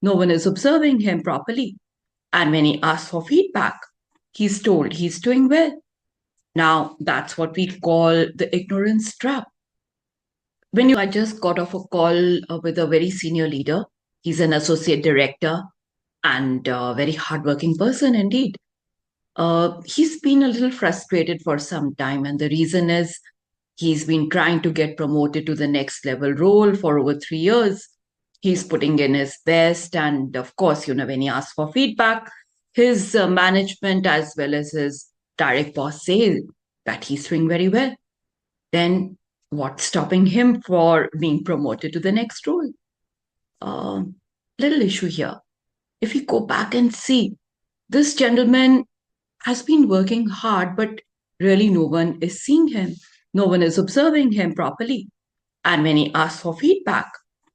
No one is observing him properly. And when he asks for feedback, he's told he's doing well. Now, that's what we call the ignorance trap. I just got off a call with a very senior leader. He's an associate director and a very hardworking person indeed. He's been a little frustrated for some time, and the reason is he's been trying to get promoted to the next level role for over 3 years. He's putting in his best, and of course, when he asks for feedback, his management as well as his direct boss say that he's doing very well. Then what's stopping him for being promoted to the next role? Uh, Little issue here. If you go back and see, this gentleman has been working hard, but really no one is seeing him. No one is observing him properly. And when he asks for feedback,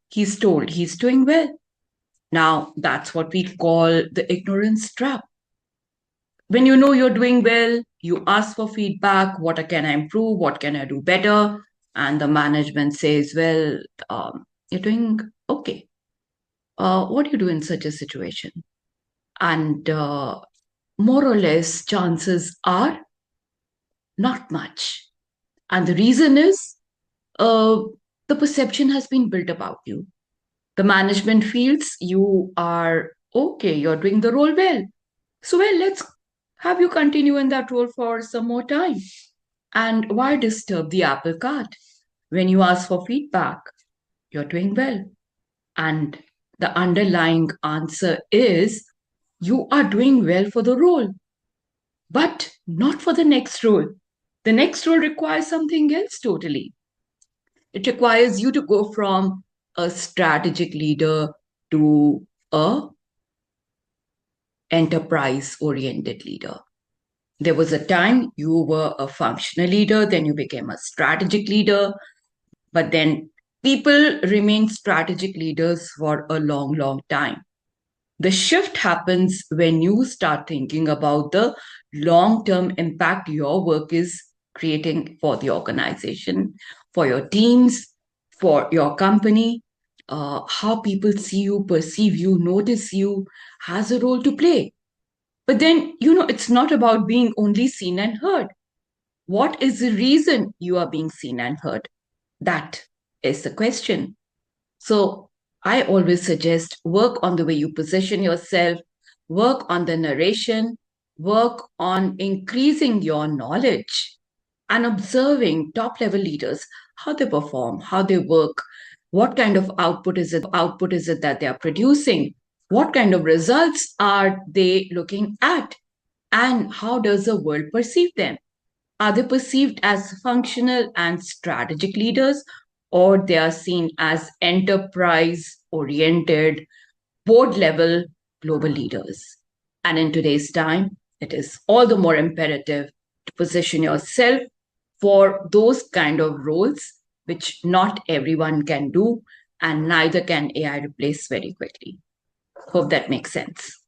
he's told he's doing well. Now, that's what we call the ignorance trap. When you know you're doing well, you ask for feedback. What can I improve? What can I do better? And the management says, well, you're doing okay. What do you do in such a situation? And more or less, chances are not much. And the reason is uh, the perception has been built about you. The management feels you are okay, you're doing the role well. So, well, let's have you continue in that role for some more time. And why disturb the apple cart? When you ask for feedback, you're doing well. And the underlying answer is you are doing well for the role, but not for the next role. The next role requires something else totally. It requires you to go from a strategic leader to a enterprise oriented leader. There was a time you were a functional leader, then you became a strategic leader, but then people remain strategic leaders for a long, long time. The shift happens when you start thinking about the long term impact your work is creating for the organization, for your teams, for your company. How people see you, perceive you, notice you has a role to play. But then, it's not about being only seen and heard. What is the reason you are being seen and heard? That is the question. So I always suggest work on the way you position yourself, work on the narration, work on increasing your knowledge and observing top level leaders, how they perform, how they work, what kind of output is it that they are producing, what kind of results are they looking at, and how does the world perceive them? Are they perceived as functional and strategic leaders, or they are seen as enterprise oriented, board level global leaders? And in today's time, it is all the more imperative to position yourself for those kind of roles, which not everyone can do, and neither can AI replace very quickly. Hope that makes sense.